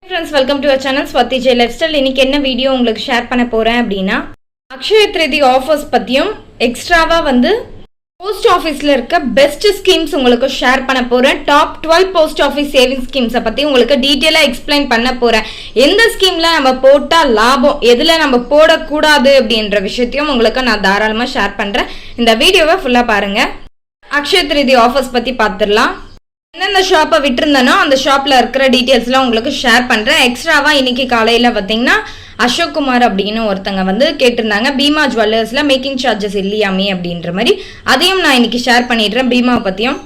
Friends, welcome to our channel Swati J Lifestyle. இன்னைக்கு என்ன video உங்களுக்கு ஷேர் பண்ண போறேன் அப்படினா அக்ஷய திருதி ஆஃபர்ஸ் பத்தியும் எக்ஸ்ட்ராவா வந்து போஸ்ட் ஆபீஸ்ல இருக்க பெஸ்ட் ஸ்கீம்ஸ் உங்களுக்கு ஷேர் பண்ண போறேன். Top 12 post office saving schemes பத்தி உங்களுக்கு டீடைலா எக்ஸ்பிளைன் பண்ண போறேன். எந்த ஸ்கீம்ல நம்ம போட்டா லாபம், எதுல நம்ம போட கூடாது அப்படின்ற விஷயத்தையும் உங்களுக்கு நான் தாராளமா ஷேர் பண்றேன். இந்த வீடியோவை ஃபுல்லா பாருங்க. அக்ஷய திருதி ஆஃபர்ஸ் பத்தி பார்த்துடலாம். எந்தெந்த ஷாப்பை விட்டுருந்தனோ அந்த ஷாப்பில் இருக்கிற டீட்டெயில்ஸ்லாம் உங்களுக்கு ஷேர் பண்ணுறேன். எக்ஸ்ட்ராவாக இன்னைக்கு காலையில் பார்த்தீங்கன்னா அசோக் குமார் அப்படின்னு ஒருத்தங்க வந்து கேட்டிருந்தாங்க, பீமா ஜுவல்லர்ஸில் மேக்கிங் சார்ஜஸ் இல்லையாமே அப்படின்ற மாதிரி. அதையும் நான் இன்னைக்கு ஷேர் பண்ணிடுறேன். பீமாவை பற்றியும்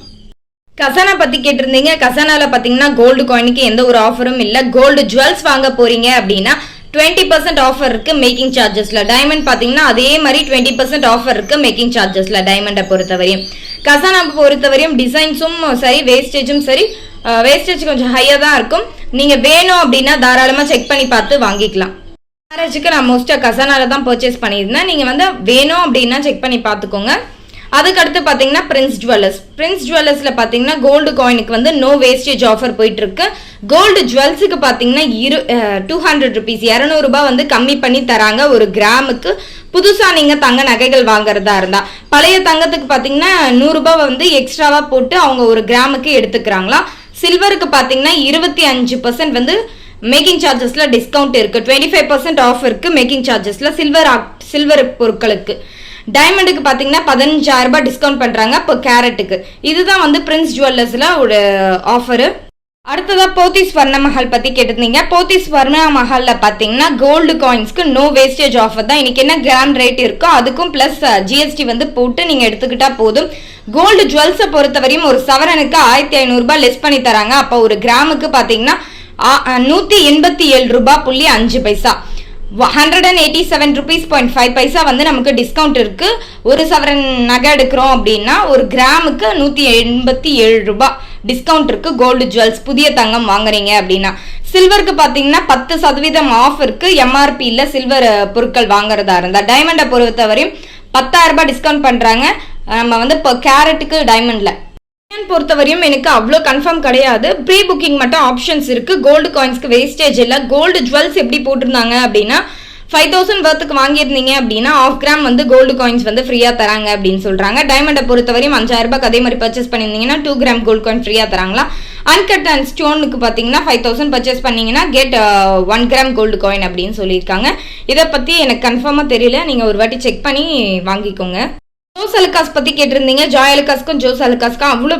கசானா பற்றி கேட்டிருந்தீங்க. கசானாவில் பார்த்தீங்கன்னா கோல்டு காயினுக்கு எந்த ஒரு ஆஃபரும் இல்லை. கோல்டு ஜுவல்ஸ் வாங்க போகிறீங்க அப்படின்னா 20% ஆஃபர் இருக்கு மேக்கிங் சார்ஜஸ்ல. டைமண்ட் பாத்தீங்கன்னா அதே மாதிரி 20% ஆஃபர் இருக்கு மேக்கிங் சார்ஜஸ்ல. டைமண்டை பொறுத்தவரையும் கசானா பொறுத்தவரையும் டிசைன்ஸும் சரி வேஸ்டேஜும் சரி, வேஸ்டேஜ் கொஞ்சம் ஹையா தான் இருக்கும். நீங்க வேணும் அப்படின்னா தாராளமா செக் பண்ணி பார்த்து வாங்கிக்கலாம். மேரேஜுக்கு நான் மோஸ்டா கசானால தான் பர்ச்சேஸ் பண்ணியிருந்தேன். நீங்க வந்து வேணும் அப்படின்னா செக் பண்ணி பார்த்துக்கோங்க. அதுக்கடுத்து பார்த்தீங்கன்னா பிரின்ஸ் ஜுவல்லர்ஸ்ல பார்த்தீங்கன்னா கோல்டு காயினுக்கு வந்து நோ வேஸ்டேஜ் ஆஃபர் போயிட்டு இருக்கு. கோல்டு ஜுவல்ஸுக்கு பார்த்தீங்கன்னா 200 ருபீஸ் 200 ரூபாய் வந்து கம்மி பண்ணி தராங்க ஒரு கிராமுக்கு. புதுசா நீங்க தங்க நகைகள் வாங்குறதா இருந்தா, பழைய தங்கத்துக்கு பார்த்தீங்கன்னா 100 ரூபாய் வந்து எக்ஸ்ட்ராவா போட்டு அவங்க ஒரு கிராமுக்கு எடுத்துக்கிறாங்களா. சில்வருக்கு பார்த்தீங்கன்னா 25% வந்து மேக்கிங் சார்ஜஸ்ல டிஸ்கவுண்ட் இருக்கு. 25% ஆஃப் இருக்கு மேக்கிங் சார்ஜஸ்ல சில்வர் பொருட்களுக்கு. டைமண்டுக்கு பார்த்தீங்கன்னா 15,000 ரூபாய் டிஸ்கவுண்ட் பண்றாங்க இப்போ கேரட்டுக்கு. இதுதான் வந்து பிரின்ஸ் ஜுவல்லர்ஸ்ல ஒரு ஆஃபரு. அடுத்ததா போத்தீஸ் ஸ்வர்ண மஹால் பத்தி கேட்டிருந்தீங்க. போத்தீஸ் ஸ்வர்ண மஹால்ல பாத்தீங்கன்னா கோல்டு காயின்ஸ்க்கு நோ வேஸ்டேஜ் ஆஃபர் தான். இன்னைக்கு என்ன கிராம் ரேட் இருக்கோ அதுக்கும் பிளஸ் ஜிஎஸ்டி வந்து போட்டு நீங்க எடுத்துக்கிட்டா போதும். கோல்டு ஜுவல்ஸை பொறுத்தவரையும் ஒரு சவரனுக்கு 1500 ரூபாய் லெஸ் பண்ணி தராங்க. அப்போ ஒரு கிராமுக்கு பாத்தீங்கன்னா 187 ரூபாய் புள்ளி 5 பைசா, 187 rupees 0.5 பைசா வந்து நமக்கு டிஸ்கவுண்ட் இருக்கு. ஒரு சவரன் நகை எடுக்கிறோம் அப்படின்னா ஒரு கிராமுக்கு 187 ரூபாய் டிஸ்கவுண்ட் இருக்கு. கோல்டு ஜுவல்ஸ் புதிய தங்கம் வாங்குறீங்க அப்படின்னா. சில்வருக்கு பாத்தீங்கன்னா 10% ஆஃப் இருக்கு எம்ஆர்பியில் சில்வர் பொருட்கள் வாங்குறதா இருந்தா. டைமண்டை பொறுத்தவரையும் 10,000 ரூபாய் டிஸ்கவுண்ட் பண்றாங்க நம்ம வந்து இப்போ கேரட்டுக்கு. டைமண்ட்ல பொறுத்தவரையும் எனக்கு அவ்வளோ கன்ஃபார்ம் கிடையாது. ப்ரீ புக்கிங் மட்டும் ஆப்ஷன்ஸ் இருக்கு. கோல்டு காயின்ஸ்க்கு வேஸ்டேஜ் இல்லை. கோல்டு ஜுவல்ஸ் எப்படி போட்டிருந்தாங்க அப்படின்னா 5,000 வர்த்துக்கு வாங்கியிருந்தீங்க அப்படின்னா 1/2 கிராம் வந்து கோல்டு காயின்ஸ் வந்து ஃப்ரீயா தராங்க அப்படின்னு சொல்றாங்க. டைமண்டை பொறுத்தவரையும் 5,000 ரூபாய்க்கு அதே மாதிரி பர்ச்சேஸ் பண்ணியிருந்தீங்கன்னா 2 கிராம் கோல்டு காயின் ஃப்ரீயா தராங்களா. அன்கட் அண்ட் ஸ்டோனுக்கு பார்த்தீங்கன்னா 5,000 பர்ச்சேஸ் பண்ணீங்கன்னா கெட் 1 கிராம் கோல்டு காயின் அப்படின்னு சொல்லியிருக்காங்க. இதை பத்தி எனக்கு கன்ஃபார்மா தெரியல, நீங்க ஒரு வாட்டி செக் பண்ணி வாங்கிக்கோங்க. ஜோஸ் அலுகாஸ் பத்தி கேட்டிருந்தீங்க. ஜாய் அலுகாஸ்க்கும் ஜோஸ் அலுகாஸ்க்கும் அவ்வளோ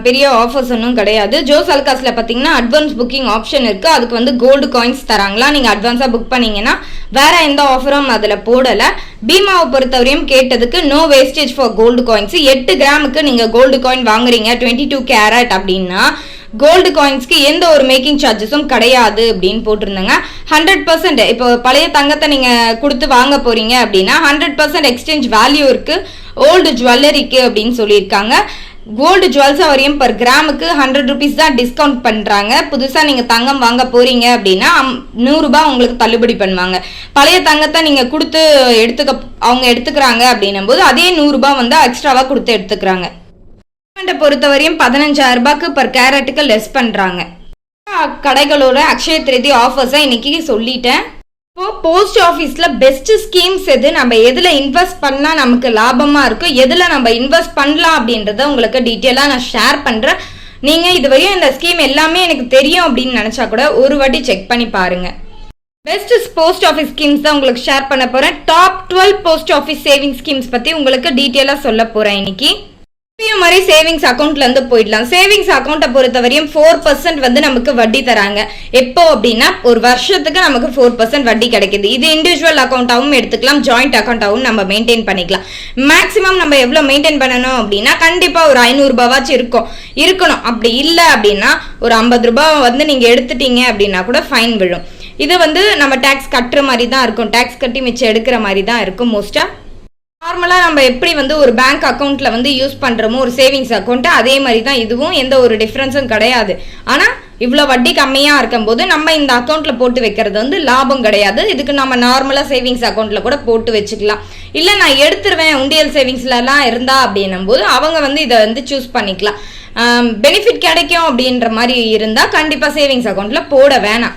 பெரிய ஆஃபர்ஸ் ஒன்றும் கிடையாது. ஜோஸ் அலுகாஸ்ல பார்த்தீங்கன்னா அட்வான்ஸ் புக்கிங் ஆப்ஷன் இருக்கு. அதுக்கு வந்து கோல்டு காயின்ஸ் தராங்களா. நீங்க அட்வான்ஸா புக் பண்ணீங்கன்னா வேற எந்த ஆஃபரும் அதுல போடல. பீமாவை பொறுத்தவரையும் கேட்டதுக்கு no wastage for gold coins. 8 கிராமுக்கு நீங்க கோல்டு காயின் வாங்குறீங்க 22 கேரட் அப்படின்னா கோல்டு காயின்ஸ்க்கு எந்த ஒரு மேக்கிங் சார்ஜஸும் கிடையாது அப்படின்னு போட்டிருந்தாங்க. 100% இப்போ பழைய தங்கத்தை நீங்க கொடுத்து வாங்க போறீங்க அப்படின்னா 100% எக்ஸ்சேஞ்ச் வேல்யூ இருக்கு ஓல்டு ஜுவல்லரிக்கு அப்படின்னு சொல்லியிருக்காங்க. கோல்டு ஜுவல்ஸ் வரையும் பர் கிராமுக்கு 100 ருபீஸ் தான் டிஸ்கவுண்ட் பண்றாங்க. புதுசா நீங்க தங்கம் வாங்க போறீங்க அப்படின்னா 100 ரூபாய் உங்களுக்கு தள்ளுபடி பண்ணுவாங்க. பழைய தங்கத்தை நீங்க கொடுத்து அவங்க எடுத்துக்கிறாங்க அப்படின்னும் போது அதே 100 ரூபாய் வந்து எக்ஸ்ட்ராவா கொடுத்து எடுத்துக்கிறாங்க. பொறுத்தவரையும் 15,000 ரூபாய்க்கு பர் கேரட்டுக்கு லெஸ் பண்றாங்க. கடைகளோட அக்ஷய திருதி ஆஃபர்ஸை இன்னைக்கு சொல்லிட்டேன். இப்போ போஸ்ட் ஆஃபீஸ்ல பெஸ்ட் ஸ்கீம்ஸ் எது, நம்ம எதுல இன்வெஸ்ட் பண்ணா நமக்கு லாபமா இருக்கும், எதுல நம்ம இன்வெஸ்ட் பண்ணலாம் அப்படின்றத உங்களுக்கு டீட்டெயிலா நான் ஷேர் பண்றேன். நீங்க இதுவரையும் இந்த ஸ்கீம் எல்லாமே எனக்கு தெரியும் அப்படின்னு நினைச்சா கூட ஒரு வாட்டி செக் பண்ணி பாருங்க. பெஸ்ட் போஸ்ட் ஆஃபீஸ் ஸ்கீம்ஸ் தான் உங்களுக்கு ஷேர் பண்ண போறேன். Top 12 post office saving schemes பத்தி உங்களுக்கு டீட்டெயிலா சொல்ல போறேன் இன்னைக்கு. மாதிரி சேவிங்ஸ் அக்கௌண்ட்ல இருந்து போயிடலாம். சேவிங்ஸ் அக்கௌண்ட்டை பொறுத்தவரையும் 4% வந்து நமக்கு வட்டி தராங்க. எப்போ அப்படின்னா ஒரு வருஷத்துக்கு நமக்கு 4% வட்டி கிடைக்குது. இது இண்டிவிஜுவல் அக்கௌண்ட்டாவும் எடுத்துக்கலாம், ஜாயிண்ட் அக்கௌண்ட்டாவும் நம்ம மெயின்டைன் பண்ணிக்கலாம். மேக்ஸிமம் நம்ம எவ்வளவு மெயின்டைன் பண்ணணும் அப்படின்னா கண்டிப்பா ஒரு 500 ரூபாவாச்சும் இருக்கணும். அப்படி இல்லை அப்படின்னா ஒரு 50 ரூபாய் வந்து நீங்க எடுத்துட்டீங்க அப்படின்னா கூட ஃபைன் விழும். இது வந்து நம்ம டேக்ஸ் கட்டுற மாதிரி தான் இருக்கும். டேக்ஸ் கட்டி மிச்சம் எடுக்கிற மாதிரி தான் இருக்கும். மோஸ்டா நார்மலாக நம்ம எப்படி வந்து ஒரு பேங்க் அக்கௌண்ட்ல வந்து யூஸ் பண்றோமோ ஒரு சேவிங்ஸ் அக்கௌண்ட், அதே மாதிரி தான் இதுவும். எந்த ஒரு டிஃப்ரென்ஸும் கிடையாது. ஆனா இவ்வளோ வட்டி கம்மியா இருக்கும்போது நம்ம இந்த அக்கௌண்ட்ல போட்டு வைக்கிறது வந்து லாபம் கிடையாது. இதுக்கு நம்ம நார்மலா சேவிங்ஸ் அக்கௌண்ட்ல கூட போட்டு வச்சுக்கலாம். இல்லை நான் எடுத்துருவேன் உண்டியல் சேவிங்ஸ்லாம் இருந்தா அப்படின்னும் போது அவங்க வந்து இதை வந்து சூஸ் பண்ணிக்கலாம். பெனிஃபிட் கிடைக்கும் அப்படின்ற மாதிரி இருந்தா கண்டிப்பா சேவிங்ஸ் அக்கௌண்ட்ல போட வேணாம்.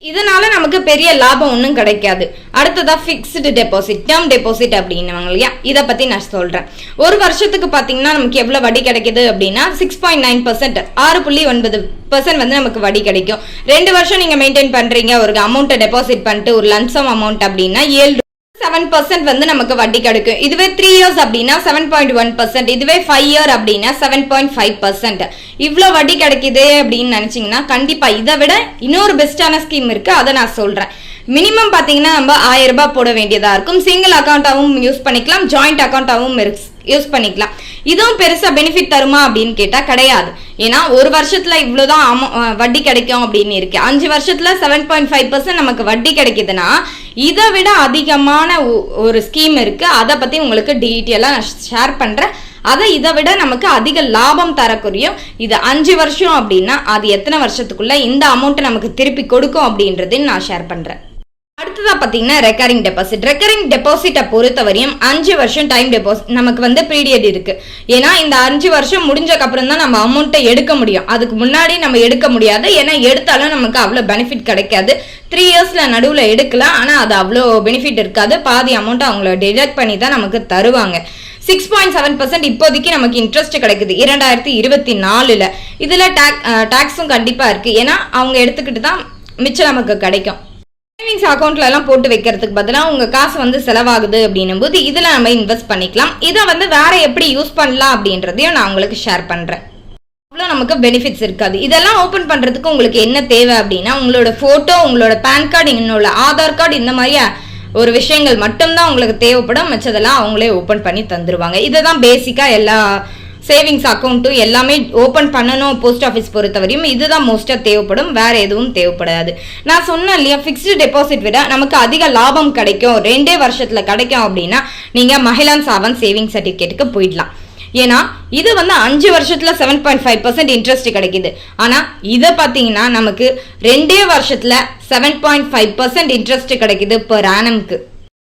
இதனால நமக்கு பெரிய லாபம் ஒன்றும் கிடைக்காது. அடுத்ததா ஃபிக்ஸ்டு டெபாசிட், டேர்ம் டெபாசிட் அப்படின்னுவாங்க இல்லையா, இதை பத்தி நான் சொல்றேன். ஒரு வருஷத்துக்கு பாத்தீங்கன்னா நமக்கு எவ்வளவு வட்டி கிடைக்குது அப்படின்னா 6.9%, 6.9% வந்து நமக்கு வட்டி கிடைக்கும். 2 வருஷம் நீங்க மெயின்டைன் பண்றீங்க, ஒரு அமௌண்ட்டை டெபாசிட் பண்ணிட்டு ஒரு லம்சம் அமௌண்ட் அப்படின்னா 7% வந்து நமக்கு வட்டி கிடைக்கும். இதுவே 3 இயர்ஸ் அப்படின்னா 7.1%, இதுவே 5 இயர் அப்படின்னா 7.5%. இவ்வளவு வட்டி கிடைக்குது அப்படின்னு நினைச்சீங்கன்னா கண்டிப்பா இதை விட இன்னொரு பெஸ்டான ஸ்கீம் இருக்கு, அதை நான் சொல்றேன். மினிமம் பாத்தீங்கன்னா நம்ம 1000 ரூபாய் போட வேண்டியதா இருக்கும். சிங்கிள் அக்கௌண்டாவும் யூஸ் பண்ணிக்கலாம், ஜாயிண்ட் அக்கௌண்டாவும் யூஸ் பண்ணிக்கலாம். இதுவும் பெருசா பெனிஃபிட் தருமா அப்படின்னு கேட்டா கிடையாது. ஏன்னா ஒரு வருஷத்துல இவ்வளவுதான் வட்டி கிடைக்கும் அப்படின்னு இருக்கு. 5 வருஷத்துல 7.5% நமக்கு வட்டி கிடைக்குதுன்னா இதை விட அதிகமான ஒரு ஸ்கீம் இருக்கு. அதை பத்தி உங்களுக்கு டீட்டெயிலா நான் ஷேர் பண்றேன். இதை விட நமக்கு அதிக லாபம் தரக்குரியும். இது 5 வருஷம் அப்படின்னா அது எத்தனை வருஷத்துக்குள்ள இந்த அமௌண்ட் நமக்கு திருப்பி கொடுக்கும் அப்படின்றதையும் நான் ஷேர் பண்றேன். அடுத்ததா பாத்தீங்கன்னா ரெக்கரிங் டெபாசிட். ரெக்கரிங் டெபாசிட்டை பொறுத்தவரையும் 5 வருஷம் டைம் டெபாசிட் நமக்கு வந்து பீரியட் இருக்கு. ஏன்னா இந்த 5 வருஷம் முடிஞ்சக்கு அப்புறம் தான் நம்ம அமௌண்ட்டை எடுக்க முடியும். அதுக்கு முன்னாடி நம்ம எடுக்க முடியாது. ஏன்னா எடுத்தாலும் நமக்கு அவ்வளவு பெனிஃபிட் கிடைக்காது. 3 இயர்ஸ்ல நடுவுல எடுக்கலாம், ஆனா அது அவ்வளோ பெனிஃபிட் இருக்காது. பாதி அமௌண்ட் அவங்கள டிடக்ட் பண்ணி தான் நமக்கு தருவாங்க. 6.7% இப்போதைக்கு நமக்கு இன்ட்ரெஸ்ட் கிடைக்குது 2024. இதுல டாக்ஸும் கண்டிப்பா இருக்கு. ஏன்னா அவங்க எடுத்துக்கிட்டு தான் மிச்சம் நமக்கு கிடைக்கும். சேவிங்ஸ் அக்கௌண்ட்ல எல்லாம் போட்டு வைக்கிறதுக்கு பதிலாக உங்க காசு வந்து செலவாகுது அப்படின்னும் போது இதுல நம்ம இன்வெஸ்ட் பண்ணிக்கலாம். இதை வந்து வேற எப்படி யூஸ் பண்ணலாம் அப்படின்றதையும் நான் உங்களுக்கு ஷேர் பண்றேன். அவ்வளோ நமக்கு பெனிஃபிட்ஸ் இருக்காது. இதெல்லாம் ஓபன் பண்றதுக்கு உங்களுக்கு என்ன தேவை அப்படின்னா உங்களோட போட்டோ, உங்களோட பேன் கார்டு, உங்களோட ஆதார் கார்டு, இந்த மாதிரி ஒரு விஷயங்கள் மட்டும்தான் உங்களுக்கு தேவைப்படும். மிச்சதெல்லாம் அவங்களே ஓபன் பண்ணி தந்துருவாங்க. இதுதான் பேசிக்கா எல்லா சேவிங்ஸ் அக்கௌண்ட்டும் எல்லாமே ஓபன் பண்ணணும் போஸ்ட் ஆஃபீஸ் பொறுத்தவரையும் இதுதான் மோஸ்டா தேவைப்படும். வேற எதுவும் தேவைப்படாது. நான் சொன்னேன் இல்லையா, பிக்ஸ்டு டெபாசிட் விட நமக்கு அதிக லாபம் கிடைக்கும், 2 வருஷத்துல கிடைக்கும் அப்படின்னா நீங்க மகிழான் சாவன் சேவிங் சர்டிபிகேட்டுக்கு போயிடலாம். ஏன்னா இது வந்து 5 வருஷத்துல 7.5% இன்ட்ரெஸ்ட் கிடைக்குது. ஆனா இதை பாத்தீங்கன்னா நமக்கு 2 வருஷத்துல 7.5% இன்ட்ரெஸ்ட் கிடைக்குது பெர் ஆனம்க்கு.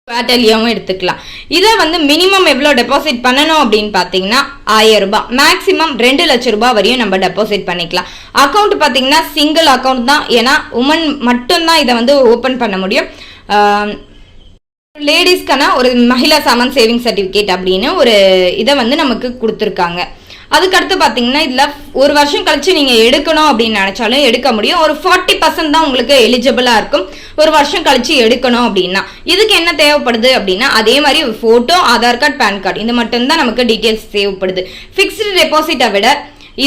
குவார்டர்லியாவும் எடுத்துக்கலாம். இதை வந்து மினிமம் எவ்வளவு டெபாசிட் பண்ணணும் அப்படின்னு பாத்தீங்கன்னா 1000 ரூபாய், மேக்சிமம் 2 லட்சம் ரூபாய் வரையும் நம்ம டெபாசிட் பண்ணிக்கலாம். அக்கௌண்ட் பாத்தீங்கன்னா சிங்கிள் அக்கௌண்ட் தான். ஏன்னா உமன் மட்டும்தான் இதை வந்து ஓபன் பண்ண முடியும். லேடிஸ்க்கான ஒரு மகிழா சாமான் சேவிங் சர்டிபிகேட் அப்படின்னு ஒரு இதை வந்து நமக்கு கொடுத்துருக்காங்க. அதுக்கடுத்து பாத்தீங்கன்னா இதுல 1 வருஷம் கழிச்சு நீங்க எடுக்கணும் அப்படின்னு நினைச்சாலும் எடுக்க முடியும். ஒரு 40% தான் உங்களுக்கு எலிஜிபிளா இருக்கும் 1 வருஷம் கழிச்சு எடுக்கணும் அப்படின்னா. இதுக்கு என்ன தேவைப்படுது அப்படின்னா அதே மாதிரி ஒரு photo, Aadhaar card, PAN card, இது மட்டும் தான் நமக்கு டீடைல்ஸ் தேவைப்படுது. பிக்ஸ்டு டெபாசிட்டை விட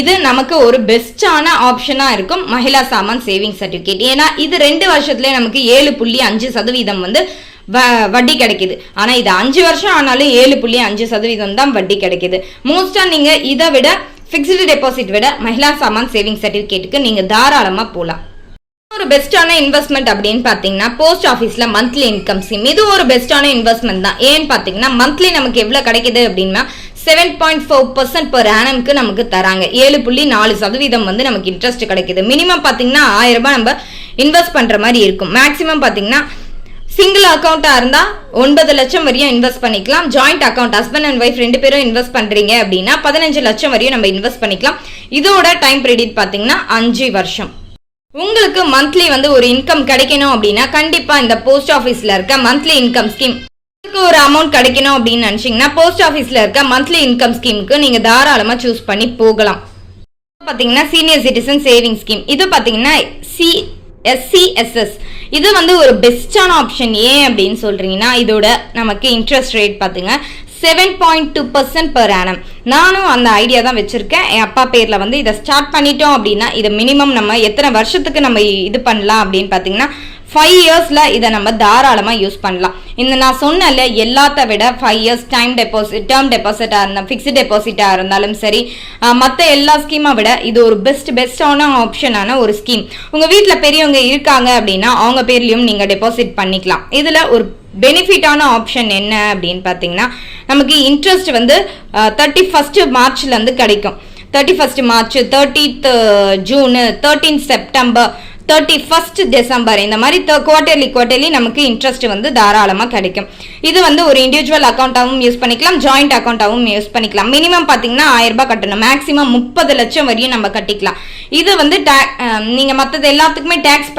இது நமக்கு ஒரு பெஸ்டான ஆப்ஷனா இருக்கும் மகிழா சாமான் சேவிங் சர்டிபிகேட். ஏன்னா இது 2 வருஷத்துலயே நமக்கு 7.5% வந்து வட்டி கிடைக்குது. ஆனா இது 5 வருஷம் ஆனாலும் 7.5% தான் வட்டி கிடைக்குது. மோஸ்டா நீங்க இதை விட பிக்ஸ்டு டெபாசிட் விட மகிழா சாமான் சேவிங் சர்டிபிகேட்டுக்கு நீங்க தாராளமா போலாம். ஒரு பெஸ்டான இன்வெஸ்ட்மெண்ட் அப்படின்னு பாத்தீங்கன்னா போஸ்ட் ஆஃபீஸ்ல மந்த்லி இன்கம் ஸ்கீம். இது ஒரு பெஸ்டான இன்வெஸ்ட்மெண்ட் தான். ஏன்னு பாத்தீங்கன்னா மந்த்லி நமக்கு எவ்வளவு கிடைக்குது அப்படின்னா 7.4% பெர் ஆனம்க்கு நமக்கு தராங்க. 7.4% வந்து நமக்கு இன்ட்ரெஸ்ட் கிடைக்குது. மினிமம் பாத்தீங்கன்னா 1000 ரூபாய் நம்ம இன்வெஸ்ட் பண்ற மாதிரி இருக்கும். மேக்சிமம் பாத்தீங்கன்னா சிங்கிள் அக்கௌண்டா இருந்தா 9 லட்சம் வரையும் இன்வெஸ்ட் பண்ணிக்கலாம். Joint account husband and wife 2 பேரும் இன்வெஸ்ட் பண்றீங்க அப்படின்னா 15 லட்சம் வரையும் நம்ம இன்வெஸ்ட் பண்ணிக்கலாம். இதோட டைம் பீரியட் பாத்தீங்கன்னா 5 வருஷம். உங்களுக்கு மந்த்லி வந்து ஒரு இன்கம் கிடைக்கணும் அப்படின்னா கண்டிப்பா இந்த போஸ்ட் ஆஃபீஸ்ல இருக்க மந்த்லி இன்கம் ஸ்கீம் ஒரு அமௌண்ட் கிடைக்கணும் அப்படின்னு நினைச்சீங்கன்னா போஸ்ட் ஆஃபீஸ்ல இருக்க மந்த்லி இன்கம் ஸ்கீமுக்கு நீங்க தாராளமா சூஸ் பண்ணி போகலாம். பாத்தீங்கன்னா சீனியர் சிட்டிசன் சேவிங் ஸ்கீம். இது பாத்தீங்கன்னா SCSS. இது வந்து ஒரு பெஸ்டான ஆப்ஷன். ஏன் அப்படின்னு சொல்றீங்கன்னா இதோட நமக்கு இன்ட்ரெஸ்ட் ரேட் பாத்தீங்க 7.2% பெர் ஆனம். நானும் அந்த ஐடியா தான் வச்சிருக்கேன். என் அப்பா பேர்ல வந்து இதை ஸ்டார்ட் பண்ணிட்டோம் அப்படின்னா இதை மினிமம் நம்ம எத்தனை வருஷத்துக்கு நம்ம இது பண்ணலாம் அப்படின்னு பாத்தீங்கன்னா 5 இயர்ஸ்ல இதை நம்ம தாராளமா யூஸ் பண்ணலாம். இந்த நான் சொன்னல எல்லாத்த விட 5 இயர்ஸ் டைம் டெபாசிட், டேர்ம் டெபாசிட்டா இருந்தாலும் பிக்ஸ்டு டெபாசிட்டா இருந்தாலும் சரி, மற்ற எல்லா ஸ்கீமை விட இது ஒரு பெஸ்டான ஆப்ஷனான ஒரு ஸ்கீம். உங்க வீட்டுல பெரியவங்க இருக்காங்க அப்படின்னா அவங்க பேர்லயும் நீங்க டெபாசிட் பண்ணிக்கலாம். இதுல ஒரு பெனிஃபிட்டான ஆப்ஷன் என்ன அப்படின்னு பாத்தீங்கன்னா நமக்கு இன்ட்ரெஸ்ட் வந்து 31 மார்ச்ல இருந்து கிடைக்கும். 31 March, 30th June, 13 September, 31st December இந்த மாதிரி குவார்டர்லி நமக்கு இன்ட்ரெஸ்ட் வந்து தாராளமாக கிடைக்கும். இது வந்து ஒரு இண்டிவிஜுவல் அக்கௌண்ட்டாகவும் யூஸ் பண்ணிக்கலாம், ஜாயிண்ட் அக்கௌண்ட்டாகவும் யூஸ் பண்ணிக்கலாம். மினிமம் பார்த்தீங்கன்னா 1000 ரூபாய் கட்டணும், மேக்ஸிமம் 30 லட்சம் வரையும் நம்ம கட்டிக்கலாம். இது வந்து நீங்கள் மற்றது எல்லாத்துக்குமே டேக்ஸ்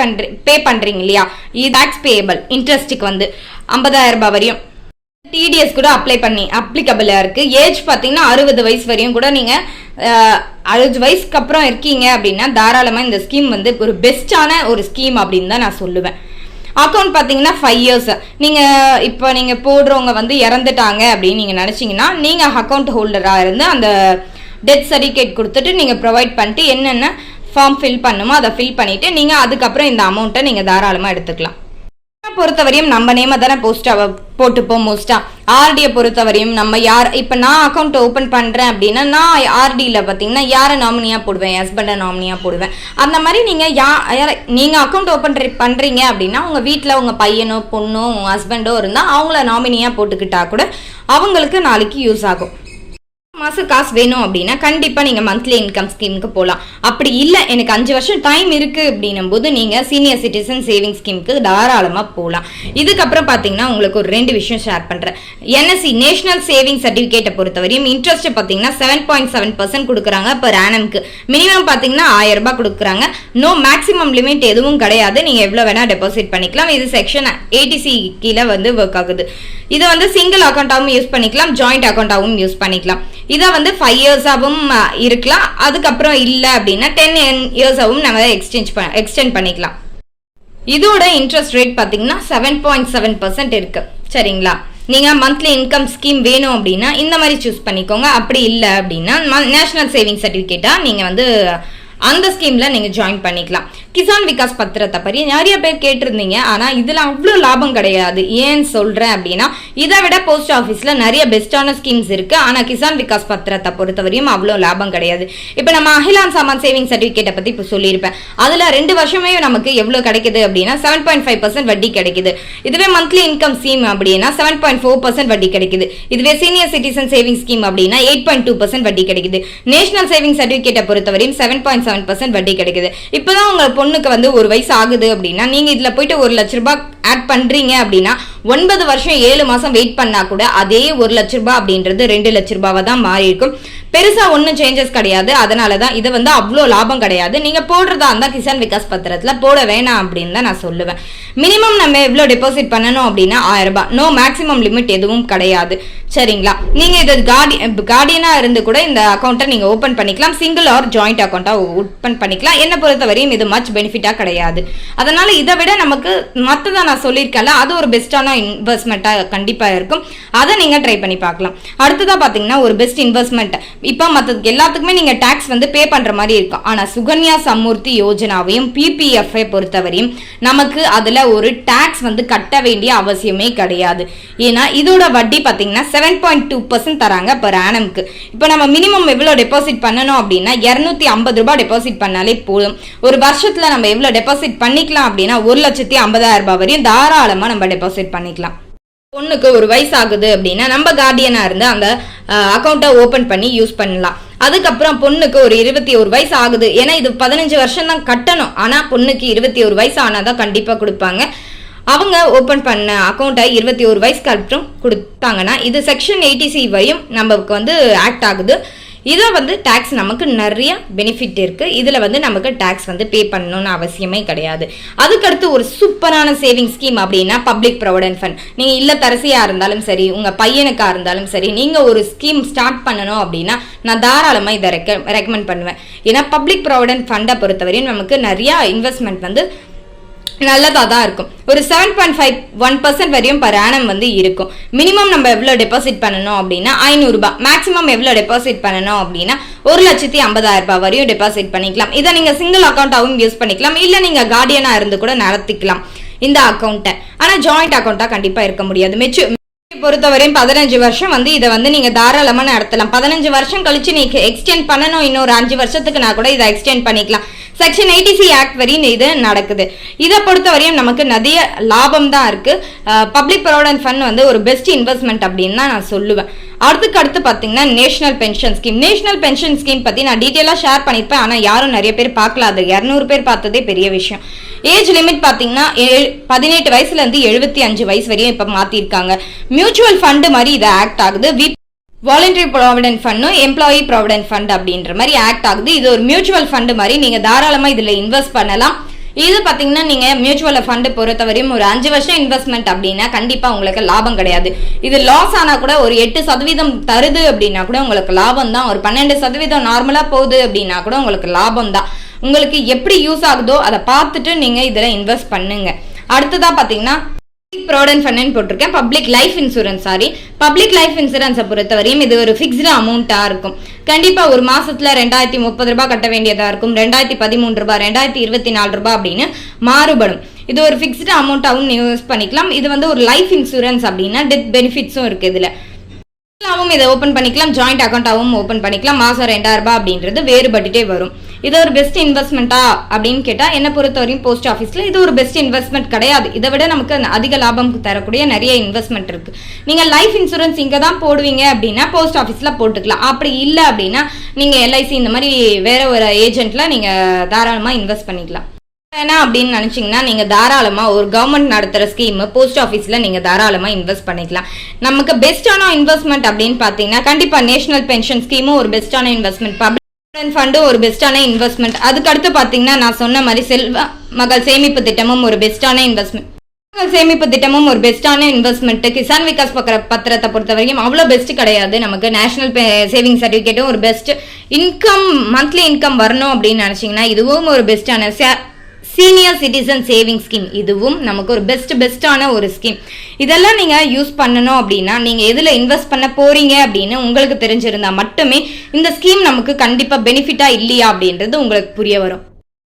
பே பண்ணுறீங்க இல்லையா, இது டேக்ஸ் பேயபிள் இன்ட்ரெஸ்ட்டுக்கு வந்து 50,000 ரூபாய் வரையும். டிடிஎஸ் கூட அப்ளிகபிளாக இருக்குது. ஏஜ் பார்த்தீங்கன்னா 60 வயசு வரையும் கூட நீங்கள் 60 வயசுக்கு அப்புறம் இருக்கீங்க அப்படின்னா தாராளமாக இந்த ஸ்கீம் வந்து ஒரு பெஸ்ட்டான ஒரு ஸ்கீம் அப்படின்னு தான் நான் சொல்லுவேன். அக்கௌண்ட் பார்த்தீங்கன்னா 5 years. நீங்கள் போடுறவங்க வந்து இறந்துட்டாங்க அப்படின்னு நீங்கள் நினச்சிங்கன்னா நீங்கள் அக்கௌண்ட் ஹோல்டராக இருந்து அந்த டெத் சர்டிஃபிகேட் கொடுத்துட்டு நீங்கள் ப்ரொவைட் பண்ணிட்டு என்னென்ன ஃபார்ம் ஃபில் பண்ணுமோ அதை ஃபில் பண்ணிவிட்டு நீங்கள் அதுக்கப்புறம் இந்த அமௌண்ட்டை நீங்கள் தாராளமாக எடுத்துக்கலாம். பொறுத்தவரையும் நம்ம நேம தானே போட்டுப்போம் மோஸ்டா. ஆர்டியை பொறுத்தவரையும் நம்ம இப்போ நான் அக்கௌண்ட் ஓப்பன் பண்ணுறேன் அப்படின்னா நான் ஆர்டியில் பார்த்தீங்கன்னா யாரை நாமினியாக போடுவேன், ஹஸ்பண்டை நாமினியாக போடுவேன். அந்த மாதிரி நீங்கள் அக்கௌண்ட் ஓப்பன் பண்ணுறீங்க அப்படின்னா உங்கள் வீட்டில் உங்கள் பையனோ பொண்ணோ உங்கள் ஹஸ்பண்டோ இருந்தால் அவங்கள நாமினியாக போட்டுக்கிட்டா கூட அவங்களுக்கு நாளைக்கு யூஸ் ஆகும். மாதம் காசு வேணும் அப்படின்னா கண்டிப்பாக நீங்கள் மந்த்லி இன்கம் ஸ்கீமுக்கு போகலாம். அப்படி இல்லை எனக்கு 5 வருஷம் டைம் இருக்குது அப்படின்னும் போது நீங்கள் சீனியர் சிட்டிசன் சேவிங் ஸ்கீமுக்கு தாராளமாக போகலாம். இதுக்கப்புறம் பார்த்தீங்கன்னா உங்களுக்கு ஒரு 2 விஷயம் ஷேர் பண்ணுறேன். என்எஸ்சி நேஷனல் சேவிங் சர்டிஃபிகேட்டை பொறுத்தவரையும் இன்ட்ரெஸ்ட் பார்த்தீங்கன்னா 7.7% கொடுக்குறாங்க பர் ஆனம்க்கு. மினிமம் பார்த்தீங்கன்னா 1000 ரூபாய் கொடுக்குறாங்க. நோ மேக்ஸிமம் லிமிட் எதுவும் கிடையாது, நீங்கள் எவ்வளோ வேணால் டெபாசிட் பண்ணிக்கலாம். இது செக்ஷன் 80C கீழே வந்து ஒர்க் ஆகுது. இதை வந்து சிங்கிள் அக்கௌண்ட்டாகவும் யூஸ் பண்ணிக்கலாம், ஜாயிண்ட் அக்கௌண்ட்டாகவும் யூஸ் பண்ணிக்கலாம். இதை வந்து 5 yearsஆகவும் இருக்கலாம். அதுக்கப்புறம் இல்லை அப்படின்னா 10 yearsஆகவும் நம்ம எக்ஸ்டெண்ட் பண்ணிக்கலாம். இதோட இன்ட்ரெஸ்ட் ரேட் பார்த்தீங்கன்னா 7.7% இருக்கு. சரிங்களா, நீங்கள் மந்த்லி இன்கம் ஸ்கீம் வேணும் அப்படின்னா இந்த மாதிரி சூஸ் பண்ணிக்கோங்க. அப்படி இல்லை அப்படின்னா நேஷனல் சேவிங் சர்டிஃபிகேட்டாக நீங்கள் வந்து அந்த ஸ்கீமில் நீங்கள் ஜாயின் பண்ணிக்கலாம். கிசான் விகாஸ் பத்திரத்தை பற்றி நிறைய பேர் கேட்டிருந்தீங்க, ஆனால் இதில் அவ்வளோ லாபம் கிடையாது. ஏன்னு சொல்கிறேன் அப்படின்னா இதை விட போஸ்ட் ஆஃபீஸில் நிறைய பெஸ்ட்டான ஸ்கீம்ஸ் இருக்குது, ஆனால் கிசான் விகாஸ் பத்திரத்தை பொறுத்தவரையும் அவ்வளோ லாபம் கிடையாது. இப்போ நம்ம அகிலான் சாமான் சேவிங் சர்டிஃபிகேட்டை பற்றி இப்போ சொல்லியிருப்பேன். அதில் 2 வருஷமே நமக்கு எவ்வளோ கிடைக்குது அப்படின்னா 7.5% வட்டி கிடைக்குது. இதுவே மந்த்லி இன்கம் ஸ்கீம் அப்படின்னா 7.4% வட்டி கிடைக்குது. இதுவே சீனியர் சிட்டிசன் சேவிங் ஸ்கீம் அப்படின்னா 8.2% வட்டி கிடைக்குது. நேஷனல் சேவிங் சர்டிஃபிகேட்டை பொறுத்தவரையும் 7.7% வட்டி கிடைக்குது. இப்போதான் உங்க பொண்ணுக்கு வந்து 1 வயசு ஆகுது அப்படின்னா நீங்க இதுல போயிட்டு 1 லட்ச ரூபாய் ஆட் பண்றீங்க அப்படின்னா 9 வருஷம் 7 மாசம் வெயிட் பண்ணா கூட அதே 1 லட்ச ரூபாய் அப்படின்றது 2 லட்ச ரூபாவா தான் மாறி இருக்கும். பெருசா ஒன்றும் சேஞ்சஸ் கிடையாது. அதனாலதான் இது வந்து அவ்வளோ லாபம் கிடையாது. நீங்க போடுறதா இருந்தா கிசான் விகாஸ் பத்திரத்துல போட வேணாம் அப்படின்னு தான் நான் சொல்லுவேன். மினிமம் நம்ம எவ்வளோ டெபாசிட் பண்ணணும் அப்படின்னா 1000 ரூபாய். நோ மேக்ஸிமம் லிமிட் எதுவும் கிடையாது. சரிங்களா, நீங்க இது கார்டியனா இருந்து கூட இந்த அக்கௌண்ட்டை நீங்க ஓபன் பண்ணிக்கலாம். சிங்கிள் ஆர் ஜாயிண்ட் அக்கௌண்ட்டா ஓபன் பண்ணிக்கலாம். என்ன பொறுத்தவரையும் இது மச் பெனிஃபிட்டா கிடையாது. அதனால இதை விட நமக்கு மற்றதான் நான் சொல்லியிருக்கேன்ல, அது ஒரு பெஸ்டான இன்வெஸ்ட்மெண்ட்டா கண்டிப்பா இருக்கும். அதை நீங்க ட்ரை பண்ணி பார்க்கலாம். அடுத்ததா பாத்தீங்கன்னா ஒரு பெஸ்ட் இன்வெஸ்ட்மெண்ட். இப்போ மற்றதுக்கு எல்லாத்துக்குமே நீங்க டாக்ஸ் வந்து பே பண்ற மாதிரி இருக்கும். ஆனா சுகன்யா சமூர்த்தி யோஜனாவையும் PPF பொறுத்தவரையும் நமக்கு அதுல ஒரு டாக்ஸ் வந்து கட்ட வேண்டிய அவசியமே கிடையாது. ஏன்னா இதோட வட்டி பாத்தீங்கன்னா 7.2% தராங்க பர் ஆனம்க்கு. இப்போ நம்ம மினிமம் எவ்வளவு டெபாசிட் பண்ணணும் அப்படின்னா 250 ரூபாய் டெபாசிட் பண்ணாலே போதும். ஒரு வருஷத்துல நம்ம எவ்வளவு டெபாசிட் பண்ணிக்கலாம் அப்படின்னா 1,50,000 ரூபாய் வரையும் தாராளமா நம்ம டெபாசிட் பண்ணிக்கலாம். பொண்ணுக்கு 1 வயசு ஆகுது அப்படின்னா நம்ம கார்டியனா இருந்து அந்த அக்கௌண்ட்டை ஓபன் பண்ணி யூஸ் பண்ணலாம். அதுக்கப்புறம் பொண்ணுக்கு ஒரு 21 வயசு ஆகுது, ஏன்னா இது 15 வருஷம் தான் கட்டணும். ஆனா பொண்ணுக்கு 21 வயசு ஆனாதான் கண்டிப்பா கொடுப்பாங்க. அவங்க ஓபன் பண்ண அக்கௌண்ட்டை 21 வயசுக்கு அப்புறம் கொடுத்தாங்கன்னா இது செக்ஷன் 80C வரையும் நமக்கு வந்து ஆக்ட் ஆகுது. இதை வந்து டாக்ஸ் நமக்கு நிறைய பெனிஃபிட் இருக்கு. இதுல வந்து நமக்கு டாக்ஸ் வந்து பே பண்ணணும்னு அவசியமே கிடையாது. அதுக்கடுத்து ஒரு சூப்பரான சேவிங் ஸ்கீம் அப்படின்னா பப்ளிக் ப்ரொவிடென்ட் ஃபண்ட். நீங்க இல்லத்தரசியா இருந்தாலும் சரி, உங்க பையனுக்கா இருந்தாலும் சரி, நீங்க ஒரு ஸ்கீம் ஸ்டார்ட் பண்ணணும் அப்படின்னா நான் தாராளமா இதை ரெக்கமெண்ட் பண்ணுவேன். ஏன்னா பப்ளிக் ப்ரொவிடென்ட் ஃபண்டை பொறுத்தவரையும் நமக்கு நிறைய இன்வெஸ்ட்மெண்ட் வந்து நல்லதா தான் இருக்கும். ஒரு 7.51% வரையும் பர் ஆனம் வந்து இருக்கும். மினிமம் நம்ம எவ்வளவு டெபாசிட் பண்ணணும் அப்படின்னா 500 ரூபாய். மேக்ஸிமம் எவ்வளவு டெபாசிட் பண்ணணும் அப்படின்னா 1,50,000 ரூபாய் வரையும் டெபாசிட் பண்ணிக்கலாம். இதை நீங்க சிங்கிள் அக்கௌண்ட்டாகவும் யூஸ் பண்ணிக்கலாம், இல்ல நீங்க கார்டியனா இருந்து கூட நடத்திக்கலாம் இந்த அக்கௌண்ட்டை. ஆனா ஜாயிண்ட் அக்கௌண்ட்டா கண்டிப்பா இருக்க முடியாது. பொறுத்தவரையும் 15 வருஷம் வந்து இதை வந்து நீங்க தாராளமா நடத்தலாம். 15 வருஷம் கழிச்சு நீங்க எக்ஸ்டெண்ட் பண்ணணும், இன்னொரு 5 வருஷத்துக்கு நான் கூட இதை எக்ஸ்டெண்ட் பண்ணிக்கலாம். செக்ஷன் 80C ஆக்ட் வரையும் இது நடக்குது. இதை பொறுத்தவரையும் நமக்கு நிறைய லாபம் தான் இருக்கு. பப்ளிக் ப்ரொவிடென்ட் ஃபண்ட் வந்து ஒரு பெஸ்ட் இன்வெஸ்ட்மெண்ட் அப்படின்னு தான் நான் சொல்லுவேன். அடுத்து பார்த்தீங்கன்னா national pension scheme. National pension scheme பற்றி நான் டீட்டெயிலாக ஷேர் பண்ணியிருப்பேன். ஆனால் யாரும் நிறைய பேர் பார்க்கல. அது 200 பேர் பார்த்ததே பெரிய விஷயம். ஏஜ் லிமிட் பார்த்தீங்கன்னா 18 வயசுலேருந்து 75 வயசு வரையும் இப்போ மாற்றிருக்காங்க. மியூச்சுவல் ஃபண்டு மாதிரி இது ஆக்ட் ஆகுது. வாலண்டரி ப்ராவிடென்ட் ஃபண்டும் எம்ப்ளாயி ப்ராவிடென்ட் ஃபண்ட் அப்படின்ற மாதிரி ஆக்ட் ஆகுது. இது ஒரு மியூச்சுவல் ஃபண்டு மாதிரி நீங்கள் தாராளமாக இதில் இன்வெஸ்ட் பண்ணலாம். இது பார்த்தீங்கன்னா நீங்கள் மியூச்சுவல் ஃபண்டு பொறுத்தவரையும் ஒரு 5 வருஷம் இன்வெஸ்ட்மெண்ட் அப்படின்னா கண்டிப்பாக உங்களுக்கு லாபம் கிடையாது. இது லாஸ் ஆனால் கூட ஒரு 8% தருது அப்படின்னா கூட உங்களுக்கு லாபம் தான். ஒரு 12% நார்மலாக போகுது அப்படின்னா கூட உங்களுக்கு லாபம் தான். உங்களுக்கு எப்படி யூஸ் ஆகுதோ அதை பார்த்துட்டு நீங்கள் இதில் இன்வெஸ்ட் பண்ணுங்க. அடுத்ததாக பார்த்தீங்கன்னா ப்ராவிடென்ட் ஃபண்ட் போட்டிருக்கேன். பப்ளிக் லைஃப் இன்சூரன்ஸை பொறுத்தவரையும் இது ஒரு ஃபிக்ஸ்டு அமௌண்ட்டா இருக்கும். கண்டிப்பா ஒரு மாசத்துல 2030 ரூபாய் கட்ட வேண்டியதா இருக்கும். 2013 ரூபாய், 2024 ரூபாய் அப்படின்னு மாறுபடும். இது ஒரு ஃபிக்ஸ்டு அமௌண்ட்டாகவும் யூஸ் பண்ணிக்கலாம். இது வந்து ஒரு லைஃப் இன்சூரன்ஸ் அப்படின்னா டெத் பெனிஃபிட்ஸும் இருக்கு. இதுல இதை ஓபன் பண்ணிக்கலாம், ஜாயிண்ட் அக்கௌண்டாவும் ஓபன் பண்ணிக்கலாம். மாசம் 2000 ரூபாய் அப்படின்றது வேறுபட்டுட்டே வரும். இது ஒரு பெஸ்ட் இன்வெஸ்ட்மெண்ட்டா அப்படின்னு கேட்டா என்ன பொறுத்தவரையும் போஸ்ட் ஆஃபீஸ்ல இது ஒரு பெஸ்ட் இன்வெஸ்ட்மெண்ட் கிடையாது. இதை விட நமக்கு அதிக லாபம் தரக்கூடிய நிறைய இன்வெஸ்ட்மெண்ட் இருக்கு. நீங்க லைஃப் இன்சூரன்ஸ் இங்க தான் போடுவீங்க அப்படின்னா போஸ்ட் ஆஃபீஸ்ல போட்டுக்கலாம். அப்படி இல்லை அப்படின்னா நீங்க LIC இந்த மாதிரி வேற ஒரு ஏஜென்ட்ல நீங்க தாராளமா இன்வெஸ்ட் பண்ணிக்கலாம். என்ன அப்படின்னு நினைச்சீங்கன்னா நீங்க தாராளமா ஒரு கவர்மெண்ட் நடத்துற ஸ்கீம் போஸ்ட் ஆஃபீஸ்ல நீங்க தாராளமா இன்வெஸ்ட் பண்ணிக்கலாம். நமக்கு பெஸ்டான இன்வெஸ்ட்மெண்ட் அப்படின்னு பாத்தீங்கன்னா கண்டிப்பா நேஷனல் பென்ஷன் ஸ்கீமும் ஒரு பெஸ்டான இன்வெஸ்ட்மெண்ட், பப்ளிக் ஃபண்டும் ஒரு பெஸ்டான இன்வெஸ்ட்மெண்ட். அதுக்கடுத்து பாத்தீங்கன்னா நான் சொன்ன மாதிரி செல்வ மகள் சேமிப்பு திட்டமும் ஒரு பெஸ்டான இன்வெஸ்ட்மெண்ட். சேமிப்பு திட்டமும் ஒரு பெஸ்டான இன்வெஸ்ட்மெண்ட். கிசான் விகாஸ் பத்திரத்தை பொறுத்த வரைக்கும் அவ்வளோ பெஸ்ட் கிடையாது. நமக்கு நேஷனல் சேவிங் சர்டிஃபிகேட்டும் ஒரு பெஸ்ட். இன்கம் மந்த்லி இன்கம் வரணும் அப்படின்னு நினைச்சீங்கன்னா இதுவும் ஒரு பெஸ்டான சீனியர் சிட்டிசன் சேவிங் ஸ்கீம். இதுவும் நமக்கு ஒரு பெஸ்டான ஒரு ஸ்கீம். இதெல்லாம் நீங்க யூஸ் பண்ணணும் அப்படின்னா நீங்க எதுல இன்வெஸ்ட் பண்ண போறீங்க அப்படின்னு உங்களுக்கு தெரிஞ்சிருந்தா மட்டுமே இந்த ஸ்கீம் நமக்கு கண்டிப்பா பெனிஃபிட்டா இல்லையா அப்படின்றது உங்களுக்கு புரிய வரும்.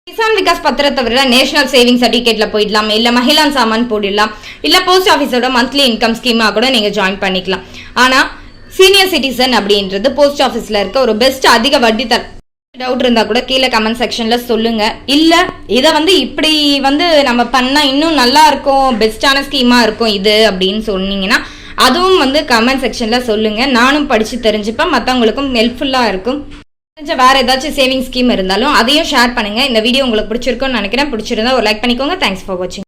கிசான் விகாஸ் பத்திரத்தை விட நேஷனல் சேவிங் சர்டிஃபிகேட்ல போயிடலாம், இல்ல மகிழா சாமான் போயிடலாம், இல்ல போஸ்ட் ஆஃபீஸோட மந்த்லி இன்கம் ஸ்கீமா கூட நீங்க ஜாயின் பண்ணிக்கலாம். ஆனா சீனியர் சிட்டிசன் அப்படின்றது போஸ்ட் ஆஃபீஸ்ல இருக்க ஒரு பெஸ்ட் அதிக வட்டி டவுட் இருந்தா கூட கீழே கமெண்ட் செக்ஷன்ல சொல்லுங்க. இல்ல இதை இப்படி நம்ம பண்ணா இன்னும் நல்லா இருக்கும், பெஸ்டான ஸ்கீமா இருக்கும் இது அப்படின்னு சொன்னீங்கன்னா அதுவும் கமெண்ட் செக்ஷன்ல சொல்லுங்க. நானும் படிச்சு தெரிஞ்சுப்பேன், மற்றவங்களுக்கும் ஹெல்ப்ஃபுல்லா இருக்கும். வேற ஏதாச்சும் சேவிங் ஸ்கீம் இருந்தாலும் அதையும் ஷேர் பண்ணுங்க. இந்த வீடியோ உங்களுக்கு பிடிச்சிருக்கும்னு நினைக்கிறேன். பிடிச்சிருந்தா ஒரு லைக் பண்ணிக்கோங்க. தேங்க்ஸ் ஃபார் வாட்சிங்.